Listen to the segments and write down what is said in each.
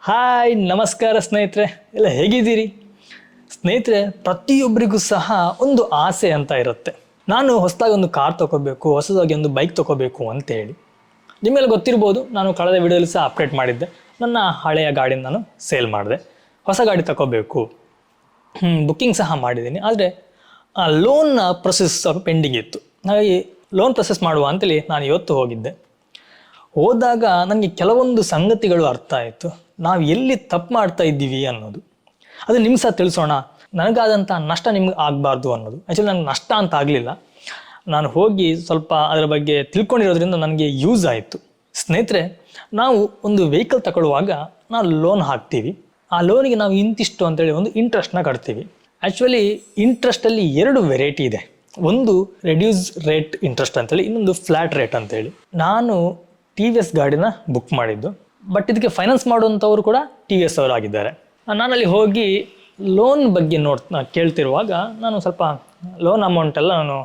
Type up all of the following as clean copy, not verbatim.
Hi ನಮಸ್ಕಾರ ಸ್ನೇಹಿತರೆ, ಎಲ್ಲ ಹೇಗಿದ್ದೀರಿ ಸ್ನೇಹಿತರೆ? ಪ್ರತಿಯೊಬ್ಬರಿಗೂ ಸಹ ಒಂದು ಆಸೆ ಅಂತ ಇರುತ್ತೆ. ನಾನು ಹೊಸದಾಗಿ ಒಂದು ಕಾರ್ ತೊಗೋಬೇಕು, ಹೊಸದಾಗಿ ಒಂದು ಬೈಕ್ ತೊಗೋಬೇಕು ಅಂತೇಳಿ. ನಿಮ್ಮೆಲ್ಲ ಗೊತ್ತಿರ್ಬೋದು, ನಾನು ಕಳೆದ ವಿಡಿಯೋದಲ್ಲಿ ಸಹ ಅಪ್ಡೇಟ್ ಮಾಡಿದ್ದೆ. ನನ್ನ ಹಳೆಯ ಗಾಡಿನ ನಾನು ಸೇಲ್ ಮಾಡಿದೆ, ಹೊಸ ಗಾಡಿ ತಗೋಬೇಕು, ಬುಕ್ಕಿಂಗ್ ಸಹ ಮಾಡಿದ್ದೀನಿ. ಆದರೆ ಲೋನ್ ಪ್ರೊಸೆಸ್ ಸ್ವಲ್ಪ ಪೆಂಡಿಂಗ್ ಇತ್ತು. ಹಾಗಾಗಿ ಲೋನ್ ಪ್ರೊಸೆಸ್ ಮಾಡುವ ಅಂತೇಳಿ ನಾನು ಇವತ್ತು ಹೋದಾಗ ನನಗೆ ಕೆಲವೊಂದು ಸಂಗತಿಗಳು ಅರ್ಥ ಆಯಿತು. ನಾವು ಎಲ್ಲಿ ತಪ್ಪು ಮಾಡ್ತಾ ಇದ್ದೀವಿ ಅನ್ನೋದು, ಅದು ನಿಮ್ಗೆ ಸಹ ತಿಳಿಸೋಣ. ನನಗಾದಂಥ ನಷ್ಟ ನಿಮ್ಗೆ ಆಗಬಾರ್ದು ಅನ್ನೋದು. ಆ್ಯಕ್ಚುಲಿ ನನಗೆ ನಷ್ಟ ಅಂತ ಆಗಲಿಲ್ಲ, ನಾನು ಹೋಗಿ ಸ್ವಲ್ಪ ಅದರ ಬಗ್ಗೆ ತಿಳ್ಕೊಂಡಿರೋದ್ರಿಂದ ನನಗೆ ಯೂಸ್ ಆಯಿತು. ಸ್ನೇಹಿತರೆ, ನಾವು ಒಂದು ವೆಹಿಕಲ್ ತಗೊಳ್ಳುವಾಗ ನಾವು ಲೋನ್ ಹಾಕ್ತೀವಿ. ಆ ಲೋನಿಗೆ ನಾವು ಇಂತಿಷ್ಟು ಅಂತೇಳಿ ಒಂದು ಇಂಟ್ರೆಸ್ಟ್ನ ಕಟ್ತೀವಿ. ಆ್ಯಕ್ಚುಲಿ ಇಂಟ್ರೆಸ್ಟಲ್ಲಿ ಎರಡು ವೆರೈಟಿ ಇದೆ. ಒಂದು ರೆಡ್ಯೂಸ್ ರೇಟ್ ಇಂಟ್ರೆಸ್ಟ್ ಅಂತೇಳಿ, ಇನ್ನೊಂದು ಫ್ಲ್ಯಾಟ್ ರೇಟ್ ಅಂತೇಳಿ. ನಾನು TVS ಗಾಡಿನ ಬುಕ್ ಮಾಡಿದ್ದು, ಬಟ್ ಇದಕ್ಕೆ ಫೈನಾನ್ಸ್ ಮಾಡುವಂಥವ್ರು ಕೂಡ TVS ಅವರು ಆಗಿದ್ದಾರೆ. ನಾನಲ್ಲಿ ಹೋಗಿ ಲೋನ್ ಬಗ್ಗೆ ಕೇಳ್ತಿರುವಾಗ ನಾನು ಸ್ವಲ್ಪ ಲೋನ್ ಅಮೌಂಟ್ ಎಲ್ಲ ನಾನು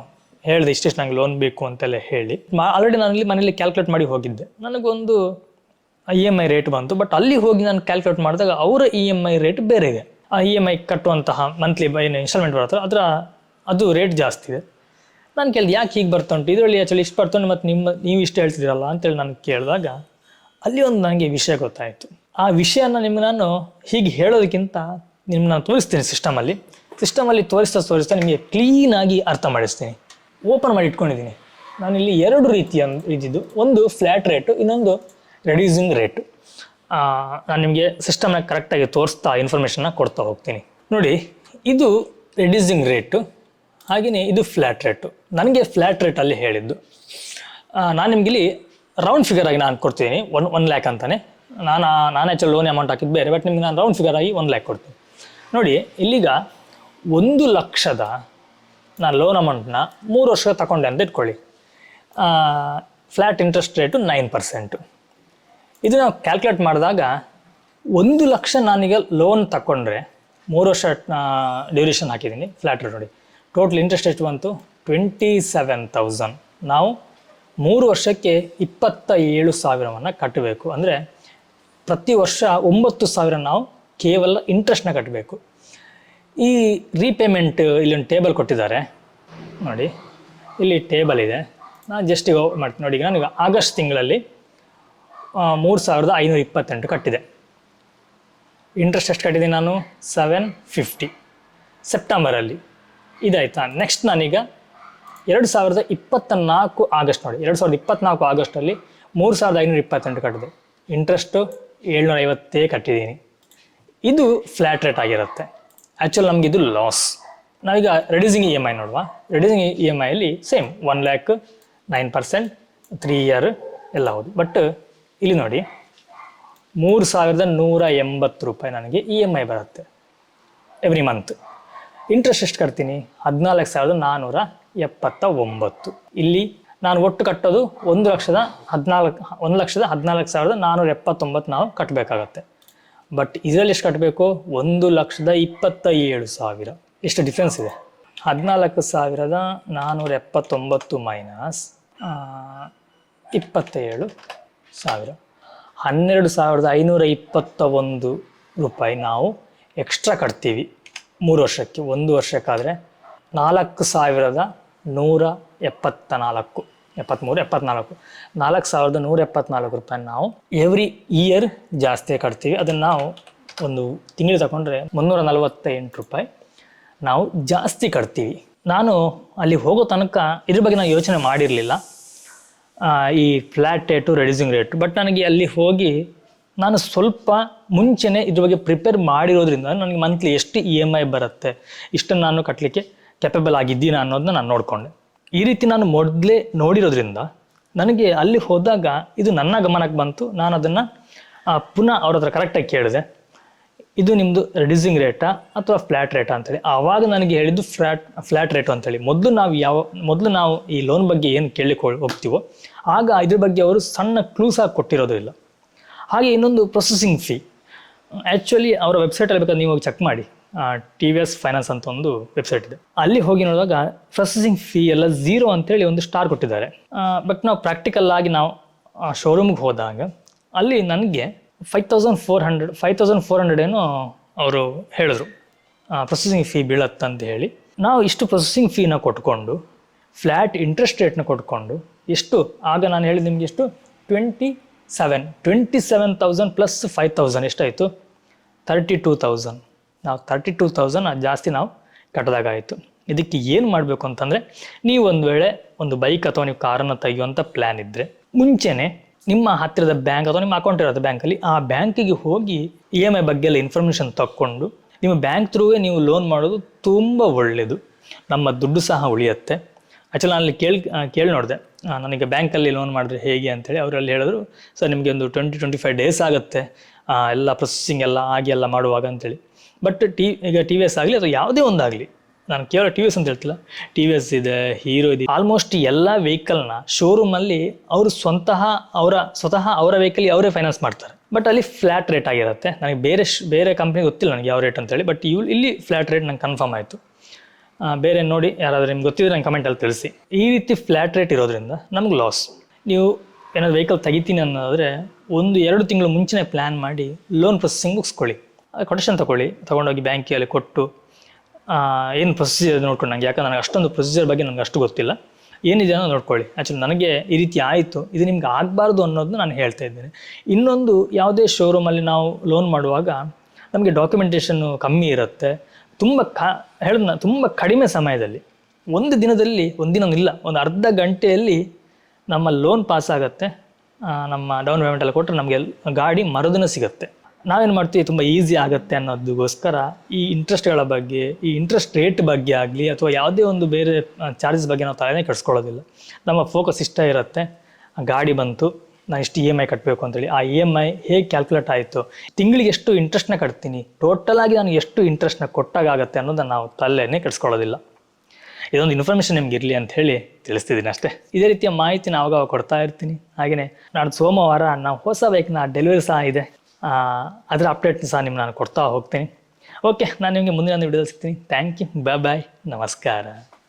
ಹೇಳಿದೆ, ಇಷ್ಟಿಷ್ಟು ನಂಗೆ ಲೋನ್ ಬೇಕು ಅಂತೆಲ್ಲ ಹೇಳಿ. ಆಲ್ರೆಡಿ ನಾನು ಮನೇಲಿ ಕ್ಯಾಲ್ಕುಲೇಟ್ ಮಾಡಿ ಹೋಗಿದ್ದೆ. ನನಗೊಂದು EMI ರೇಟ್ ಬಂತು. ಬಟ್ ಅಲ್ಲಿ ಹೋಗಿ ನಾನು ಕ್ಯಾಲ್ಕುಲೇಟ್ ಮಾಡಿದಾಗ ಅವರ EMI ರೇಟ್ ಬೇರೆ ಇದೆ. ಆ EMI ಕಟ್ಟುವಂತಹ ಮಂತ್ಲಿ ಏನು ಇನ್ಸ್ಟಾಲ್ಮೆಂಟ್ ಬರುತ್ತೆ ಅದು ರೇಟ್ ಜಾಸ್ತಿ ಇದೆ. ನಾನು ಕೇಳಿದೆ, ಯಾಕೆ ಹೀಗೆ ಬರ್ತುಂಟು, ಇದರಲ್ಲಿ ಆ್ಯಕ್ಚುಲಿ ಇಷ್ಟು ಬರ್ತುಂಟು, ಮತ್ತು ನೀವು ಇಷ್ಟು ಹೇಳ್ತಿದ್ದೀರಲ್ಲ ಅಂತೇಳಿ ನಾನು ಕೇಳಿದಾಗ ಅಲ್ಲಿ ಒಂದು ನನಗೆ ವಿಷಯ ಗೊತ್ತಾಯಿತು. ಆ ವಿಷಯನ ನಿಮ್ಗೆ ನಾನು ಹೀಗೆ ಹೇಳೋದಕ್ಕಿಂತ ನಿಮ್ಗೆ ನಾನು ತೋರಿಸ್ತೀನಿ ಸಿಸ್ಟಮಲ್ಲಿ ತೋರಿಸ್ತಾ ನಿಮಗೆ ಕ್ಲೀನಾಗಿ ಅರ್ಥ ಮಾಡಿಸ್ತೀನಿ. ಓಪನ್ ಮಾಡಿ ಇಟ್ಕೊಂಡಿದ್ದೀನಿ. ನಾನಿಲ್ಲಿ ಎರಡು ರೀತಿದ್ದು, ಒಂದು ಫ್ಲ್ಯಾಟ್ ರೇಟು, ಇನ್ನೊಂದು ರೆಡ್ಯೂಸಿಂಗ್ ರೇಟು. ನಾನು ನಿಮಗೆ ಸಿಸ್ಟಮ್ನ ಕರೆಕ್ಟಾಗಿ ತೋರಿಸ್ತಾ ಇನ್ಫಾರ್ಮೇಷನ್ನ ಕೊಡ್ತಾ ಹೋಗ್ತೀನಿ. ನೋಡಿ, ಇದು ರೆಡ್ಯೂಸಿಂಗ್ ರೇಟು, ಹಾಗೆಯೇ ಇದು ಫ್ಲ್ಯಾಟ್ ರೇಟು. ನನಗೆ ಫ್ಲ್ಯಾಟ್ ರೇಟಲ್ಲಿ ಹೇಳಿದ್ದು. ನಾನು ನಿಮಗಿಲ್ಲಿ ರೌಂಡ್ ಫಿಗರ್ ಆಗಿ ನಾನು ಕೊಡ್ತೀನಿ. 1 ಲ್ಯಾಕ್ ಅಂತಾನೆ. ನಾನು ಆ್ಯಕ್ಚುಲಿ ಲೋನ್ ಅಮೌಂಟ್ ಹಾಕಿದ್ದು ಬೇರೆ, ಬಟ್ ನಿಮ್ಗೆ ನಾನು ರೌಂಡ್ ಫಿಗರ್ ಆಗಿ 1 ಲ್ಯಾಕ್ ಕೊಡ್ತೀನಿ. ನೋಡಿ, ಇಲ್ಲಿಗ 1 ಲಕ್ಷದ ನಾನು ಲೋನ್ ಅಮೌಂಟ್ನ 3 ವರ್ಷ ತಗೊಂಡೆ ಅಂತ ಇಟ್ಕೊಳ್ಳಿ. Flat interest rate 9%. ಇದು ನಾವು ಕ್ಯಾಲ್ಕುಲೇಟ್ ಮಾಡಿದಾಗ 1 ಲಕ್ಷ ನಾನೀಗ ಲೋನ್ ತಗೊಂಡ್ರೆ 3 ವರ್ಷ ಡ್ಯೂರೇಷನ್ ಹಾಕಿದ್ದೀನಿ. ಫ್ಲ್ಯಾಟ್ ರೇಟ್ ನೋಡಿ, ಟೋಟಲ್ ಇಂಟ್ರೆಸ್ಟ್ ಎಷ್ಟು ಬಂತು? 27,000. ನಾವು 3 ವರ್ಷಕ್ಕೆ 27,000 ಕಟ್ಟಬೇಕು. ಅಂದರೆ ಪ್ರತಿ ವರ್ಷ 9,000 ನಾವು ಕೇವಲ ಇಂಟ್ರೆಸ್ಟ್ನ ಕಟ್ಟಬೇಕು. ಈ ರೀಪೇಮೆಂಟ್ ಇಲ್ಲಿ ಒಂದು ಟೇಬಲ್ ಕೊಟ್ಟಿದ್ದಾರೆ ನೋಡಿ, ಇಲ್ಲಿ ಟೇಬಲ್ ಇದೆ. ನಾನು ಜಸ್ಟ್ ಈಗ ಮಾಡ್ತೀನಿ ನೋಡಿ. ನಾನೀಗ ಆಗಸ್ಟ್ ತಿಂಗಳಲ್ಲಿ 3,528 ಕಟ್ಟಿದೆ. ಇಂಟ್ರೆಸ್ಟ್ ಎಷ್ಟು ಕಟ್ಟಿದ್ದೀನಿ ನಾನು? 750 ಸೆಪ್ಟೆಂಬರಲ್ಲಿ. ಇದಾಯ್ತಾ? ನೆಕ್ಸ್ಟ್ ನಾನೀಗ 2024 ಆಗಸ್ಟ್ ನೋಡಿ, 2024 ಆಗಸ್ಟಲ್ಲಿ 3,528 ಕಟ್ಟಿದೆ. ಇಂಟ್ರೆಸ್ಟು 750 ಕಟ್ಟಿದ್ದೀನಿ. ಇದು ಫ್ಲ್ಯಾಟ್ ರೇಟ್ ಆಗಿರುತ್ತೆ. ಆ್ಯಕ್ಚುಲಿ ನಮಗೆ ಇದು ಲಾಸ್. ನಾವೀಗ ರೆಡ್ಯೂಸಿಂಗ್ EMI ನೋಡುವ. ರೆಡ್ಯೂಸಿಂಗ್ EMIಯಲ್ಲಿ ಸೇಮ್ 1 ಲ್ಯಾಕ್ 9%, 3 ಇಯರ್ ಎಲ್ಲ ಹೌದು. ಬಟ್ ಇಲ್ಲಿ ನೋಡಿ, 3,180 ರೂಪಾಯಿ ನನಗೆ EMI ಬರುತ್ತೆ ಎವ್ರಿ ಮಂತ್. ಇಂಟ್ರೆಸ್ಟ್ ಎಷ್ಟು ಕಟ್ತೀನಿ? 14,479. ಇಲ್ಲಿ ನಾನು ಒಟ್ಟು ಕಟ್ಟೋದು 1,14,479 ನಾವು ಕಟ್ಟಬೇಕಾಗತ್ತೆ. ಬಟ್ ಇದರಲ್ಲಿ ಎಷ್ಟು ಕಟ್ಟಬೇಕು? 1,27,000. ಎಷ್ಟು ಡಿಫ್ರೆನ್ಸ್ ಇದೆ? 14,479 ಮೈನಸ್ 27,000, 12,521 ರೂಪಾಯಿ ನಾವು ಎಕ್ಸ್ಟ್ರಾ ಕಟ್ತೀವಿ 3 ವರ್ಷಕ್ಕೆ. 1 ವರ್ಷಕ್ಕಾದರೆ 4,174, 4,174 ರೂಪಾಯಿ ನಾವು ಎವ್ರಿ ಇಯರ್ ಜಾಸ್ತಿ ಕಟ್ತೀವಿ. ಅದನ್ನು ನಾವು ಒಂದು ತಿಂಗಳು ತಗೊಂಡ್ರೆ 348 ರೂಪಾಯಿ ನಾವು ಜಾಸ್ತಿ ಕಟ್ತೀವಿ. ನಾನು ಅಲ್ಲಿ ಹೋಗೋ ತನಕ ಇದ್ರ ಬಗ್ಗೆ ನಾನು ಯೋಚನೆ ಮಾಡಿರಲಿಲ್ಲ, ಈ flat rate reducing rate. But ನನಗೆ ಅಲ್ಲಿ ಹೋಗಿ ನಾನು ಸ್ವಲ್ಪ ಮುಂಚೆನೇ ಇದ್ರ ಬಗ್ಗೆ ಪ್ರಿಪೇರ್ ಮಾಡಿರೋದ್ರಿಂದ ನನಗೆ ಮಂತ್ಲಿ ಎಷ್ಟು EMI ಬರುತ್ತೆ, ಇಷ್ಟನ್ನು ನಾನು ಕಟ್ಟಲಿಕ್ಕೆ ಕೆಪಬಲ್ ಆಗಿದ್ದೀನ ಅನ್ನೋದನ್ನ ನಾನು ನೋಡಿಕೊಂಡೆ. ಈ ರೀತಿ ನಾನು ಮೊದಲೇ ನೋಡಿರೋದ್ರಿಂದ ನನಗೆ ಅಲ್ಲಿ ಹೋದಾಗ ಇದು ನನ್ನ ಗಮನಕ್ಕೆ ಬಂತು. ನಾನು ಅದನ್ನು ಪುನಃ ಅವ್ರ ಹತ್ರ ಕರೆಕ್ಟಾಗಿ ಕೇಳಿದೆ, ಇದು ನಿಮ್ಮದು ರೆಡ್ಯೂಸಿಂಗ್ ರೇಟಾ ಅಥವಾ ಫ್ಲ್ಯಾಟ್ ರೇಟಾ ಅಂತೇಳಿ. ಆವಾಗ ನನಗೆ ಹೇಳಿದ್ದು ಫ್ಲ್ಯಾಟ್ ರೇಟು ಅಂತೇಳಿ. ಮೊದಲು ನಾವು ಈ ಲೋನ್ ಬಗ್ಗೆ ಏನು ಕೇಳಲಿಕ್ಕೆ ಹೋಗ್ತೀವೋ ಆಗ ಇದ್ರ ಬಗ್ಗೆ ಅವರು ಸಣ್ಣ ಕ್ಲೂಸ್ ಆಗಿ ಕೊಟ್ಟಿರೋದು ಇಲ್ಲ. ಹಾಗೆ ಇನ್ನೊಂದು ಪ್ರೊಸೆಸಿಂಗ್ ಫೀ. ಆ್ಯಕ್ಚುಲಿ ಅವರ ವೆಬ್ಸೈಟಲ್ಲಿ ಬೇಕಾದ್ರೆ ನೀವು ಹೋಗಿ ಚೆಕ್ ಮಾಡಿ. TVS ಫೈನಾನ್ಸ್ ಅಂತ ಒಂದು ವೆಬ್ಸೈಟ್ ಇದೆ. ಅಲ್ಲಿ ಹೋಗಿ ನೋಡುವಾಗ ಪ್ರೊಸೆಸಿಂಗ್ ಫೀ ಎಲ್ಲ 0 ಅಂತೇಳಿ ಒಂದು ಸ್ಟಾರ್ ಕೊಟ್ಟಿದ್ದಾರೆ. ಬಟ್ ನಾವು ಪ್ರಾಕ್ಟಿಕಲ್ ಆಗಿ ನಾವು ಶೋರೂಮ್ಗೆ ಹೋದಾಗ ಅಲ್ಲಿ ನನಗೆ 5,400 ಏನೋ ಅವರು ಹೇಳಿದ್ರು ಪ್ರೊಸೆಸಿಂಗ್ ಫೀ ಬೀಳತ್ತಂತ ಹೇಳಿ. ನಾವು ಇಷ್ಟು ಪ್ರೊಸೆಸಿಂಗ್ ಫೀನ ಕೊಟ್ಕೊಂಡು ಫ್ಲ್ಯಾಟ್ ಇಂಟ್ರೆಸ್ಟ್ ರೇಟ್ನ ಕೊಟ್ಕೊಂಡು ಎಷ್ಟು ಆಗ ನಾನು ಹೇಳಿದ ನಿಮಗೆ ಎಷ್ಟು 27,000 ಪ್ಲಸ್ 5,000 ಎಷ್ಟಾಯಿತು 32,000. ನಾವು 32,000 ಅದು ಜಾಸ್ತಿ ನಾವು ಕಟ್ಟದಾಗಾಯಿತು. ಇದಕ್ಕೆ ಏನು ಮಾಡಬೇಕು ಅಂತಂದರೆ, ನೀವು ಒಂದು ವೇಳೆ ಒಂದು ಬೈಕ್ ಅಥವಾ ನೀವು ಕಾರನ್ನು ತೆಗೆಯುವಂಥ ಪ್ಲ್ಯಾನ್ ಇದ್ದರೆ ಮುಂಚೆನೇ ನಿಮ್ಮ ಹತ್ತಿರದ ಬ್ಯಾಂಕ್ ಅಥವಾ ನಿಮ್ಮ ಅಕೌಂಟ್ ಇರೋದು ಬ್ಯಾಂಕಲ್ಲಿ ಆ ಬ್ಯಾಂಕಿಗೆ ಹೋಗಿ EMI ಬಗ್ಗೆ ಎಲ್ಲ ಇನ್ಫಾರ್ಮೇಷನ್ ತಕ್ಕೊಂಡು ನಿಮ್ಮ ಬ್ಯಾಂಕ್ ಥ್ರೂವೇ ನೀವು ಲೋನ್ ಮಾಡೋದು ತುಂಬ ಒಳ್ಳೆಯದು. ನಮ್ಮ ದುಡ್ಡು ಸಹ ಉಳಿಯುತ್ತೆ. ಆ್ಯಕ್ಚುಲಿ ನಾನು ಅಲ್ಲಿ ಕೇಳಿ ನೋಡಿದೆ, ನನಗೆ ಬ್ಯಾಂಕಲ್ಲಿ ಲೋನ್ ಮಾಡಿದ್ರೆ ಹೇಗೆ ಅಂತೇಳಿ. ಅವರಲ್ಲಿ ಹೇಳಿದ್ರು, ಸರ್ ನಿಮಗೆ ಒಂದು 20-25 ಡೇಸ್ ಆಗುತ್ತೆ ಎಲ್ಲ ಪ್ರೊಸೆಸಿಂಗ್ ಎಲ್ಲ ಆಗಿ ಎಲ್ಲ ಮಾಡುವಾಗ ಅಂತೇಳಿ. ಬಟ್ ಈಗ TVS ಆಗಲಿ ಅಥವಾ ಯಾವುದೇ ಒಂದಾಗಲಿ, ನಾನು ಕೇವಲ TVS ಅಂತ ಹೇಳ್ತಿಲ್ಲ, TVS ಇದೆ, ಹೀರೋ ಇದೆ, ಆಲ್ಮೋಸ್ಟ್ ಎಲ್ಲ ವೆಹಿಕಲ್ನ ಶೋರೂಮಲ್ಲಿ ಅವರು ಸ್ವತಃ ಅವರ ವೆಹಿಕಲ್ ಅವರೇ ಫೈನಾನ್ಸ್ ಮಾಡ್ತಾರೆ. ಬಟ್ ಅಲ್ಲಿ ಫ್ಲ್ಯಾಟ್ ರೇಟ್ ಆಗಿರುತ್ತೆ. ನನಗೆ ಬೇರೆ ಕಂಪ್ನಿ ಗೊತ್ತಿಲ್ಲ ನನಗೆ ಯಾವ ರೇಟ್ ಅಂತೇಳಿ. ಬಟ್ ಇಲ್ಲಿ ಫ್ಲ್ಯಾಟ್ ರೇಟ್ ನಂಗೆ ಕನ್ಫರ್ಮ್ ಆಯಿತು. ಬೇರೆ ನೋಡಿ, ಯಾರಾದರೂ ನಿಮ್ಗೆ ಗೊತ್ತಿದ್ರೆ ನಂಗೆ ಕಮೆಂಟಲ್ಲಿ ತಿಳಿಸಿ. ಈ ರೀತಿ ಫ್ಲ್ಯಾಟ್ ರೇಟ್ ಇರೋದ್ರಿಂದ ನಮ್ಗೆ ಲಾಸ್. ನೀವು ಏನಾದರೂ ವೆಹಿಕಲ್ ತೆಗಿತೀನಿ ಅನ್ನೋದಾದರೆ 1-2 ತಿಂಗಳು ಮುಂಚೆನೇ ಪ್ಲ್ಯಾನ್ ಮಾಡಿ ಲೋನ್ ಪ್ರೊಸೆಸಿಂಗ್ ಮುಗಿಸ್ಕೊಳ್ಳಿ. ಕೊಟೇಶನ್ ತೊಗೊಂಡೋಗಿ ಬ್ಯಾಂಕಲ್ಲಿ ಕೊಟ್ಟು ಏನು ಪ್ರೊಸೀಜರ್ ನೋಡ್ಕೊಂಡು, ಯಾಕಂದ್ರೆ ನನಗೆ ಅಷ್ಟೊಂದು ಪ್ರೊಸೀಜರ್ ಬಗ್ಗೆ ನನಗೆ ಅಷ್ಟು ಗೊತ್ತಿಲ್ಲ, ಏನಿದೆ ಅನ್ನೋ ನೋಡ್ಕೊಳ್ಳಿ. ಆ್ಯಕ್ಚುಲಿ ನನಗೆ ಈ ರೀತಿ ಆಯಿತು, ಇದು ನಿಮ್ಗೆ ಆಗಬಾರ್ದು ಅನ್ನೋದನ್ನ ನಾನು ಹೇಳ್ತಾ ಇದ್ದೇನೆ. ಇನ್ನೊಂದು, ಯಾವುದೇ ಶೋರೂಮಲ್ಲಿ ನಾವು ಲೋನ್ ಮಾಡುವಾಗ ನಮಗೆ ಡಾಕ್ಯುಮೆಂಟೇಷನ್ನು ಕಮ್ಮಿ ಇರುತ್ತೆ. ತುಂಬ ಕಡಿಮೆ ಸಮಯದಲ್ಲಿ, ಒಂದು ದಿನದಲ್ಲಿ, ಒಂದು ಅರ್ಧ ಗಂಟೆಯಲ್ಲಿ ನಮ್ಮ ಲೋನ್ ಪಾಸ್ ಆಗುತ್ತೆ. ನಮ್ಮ ಡೌನ್ ಪೇಮೆಂಟೆಲ್ಲ ಕೊಟ್ಟರೆ ನಮಗೆ ಗಾಡಿ ಮರುದಿನ ಸಿಗುತ್ತೆ. ನಾವೇನು ಮಾಡ್ತೀವಿ, ತುಂಬ ಈಸಿ ಆಗುತ್ತೆ ಅನ್ನೋದಕ್ಕೋಸ್ಕರ ಈ ಇಂಟ್ರೆಸ್ಟ್ಗಳ ಬಗ್ಗೆ, ಈ ಇಂಟ್ರೆಸ್ಟ್ ರೇಟ್ ಬಗ್ಗೆ ಆಗಲಿ ಅಥವಾ ಯಾವುದೇ ಒಂದು ಬೇರೆ ಚಾರ್ಜಸ್ ಬಗ್ಗೆ ನಾವು ತಲೆನೇ ಕೆಡಿಸ್ಕೊಳ್ಳೋದಿಲ್ಲ. ನಮ್ಮ ಫೋಕಸ್ ಇಷ್ಟ ಇರುತ್ತೆ, ಗಾಡಿ ಬಂತು, ನಾನು ಇಷ್ಟು EMI ಕಟ್ಟಬೇಕು ಅಂತೇಳಿ. ಆ EMI ಹೇಗೆ ಕ್ಯಾಲ್ಕುಲೇಟ್ ಆಯಿತು, ತಿಂಗಳಿಗೆ ಎಷ್ಟು ಇಂಟ್ರೆಸ್ಟ್ನ ಕಟ್ತೀನಿ, ಟೋಟಲಾಗಿ ನಾನು ಎಷ್ಟು ಇಂಟ್ರೆಸ್ಟ್ನ ಕೊಟ್ಟಾಗುತ್ತೆ ಅನ್ನೋದನ್ನು ನಾವು ತಲೆನೇ ಕೆಡಿಸ್ಕೊಳ್ಳೋದಿಲ್ಲ. ಇದೊಂದು ಇನ್ಫಾರ್ಮೇಷನ್ ನಿಮ್ಗೆ ಇರಲಿ ಅಂತ ಹೇಳಿ ತಿಳಿಸ್ತಿದ್ದೀನಿ ಅಷ್ಟೇ. ಇದೇ ರೀತಿಯ ಮಾಹಿತಿನ ಆವಾಗ ಕೊಡ್ತಾ ಇರ್ತೀನಿ. ಹಾಗೆಯೇ ನಾಡ್ದು ಸೋಮವಾರ ನಾವು ಹೊಸ ಬೈಕ್ನ ಡೆಲಿವರಿ ಸಹ ಇದೆ, ಅದರ ಅಪ್ಡೇಟ್ನ ಸಹ ನಿಮ್ಗೆ ನಾನು ಕೊಡ್ತಾ ಹೋಗ್ತೀನಿ. ಓಕೆ, ನಾನು ನಿಮಗೆ ಮುಂದಿನ ಒಂದು ವಿಡಿಯೋದಲ್ಲಿ ಸಿಗ್ತೀನಿ. ಥ್ಯಾಂಕ್ ಯು, ಬಾಯ್, ನಮಸ್ಕಾರ.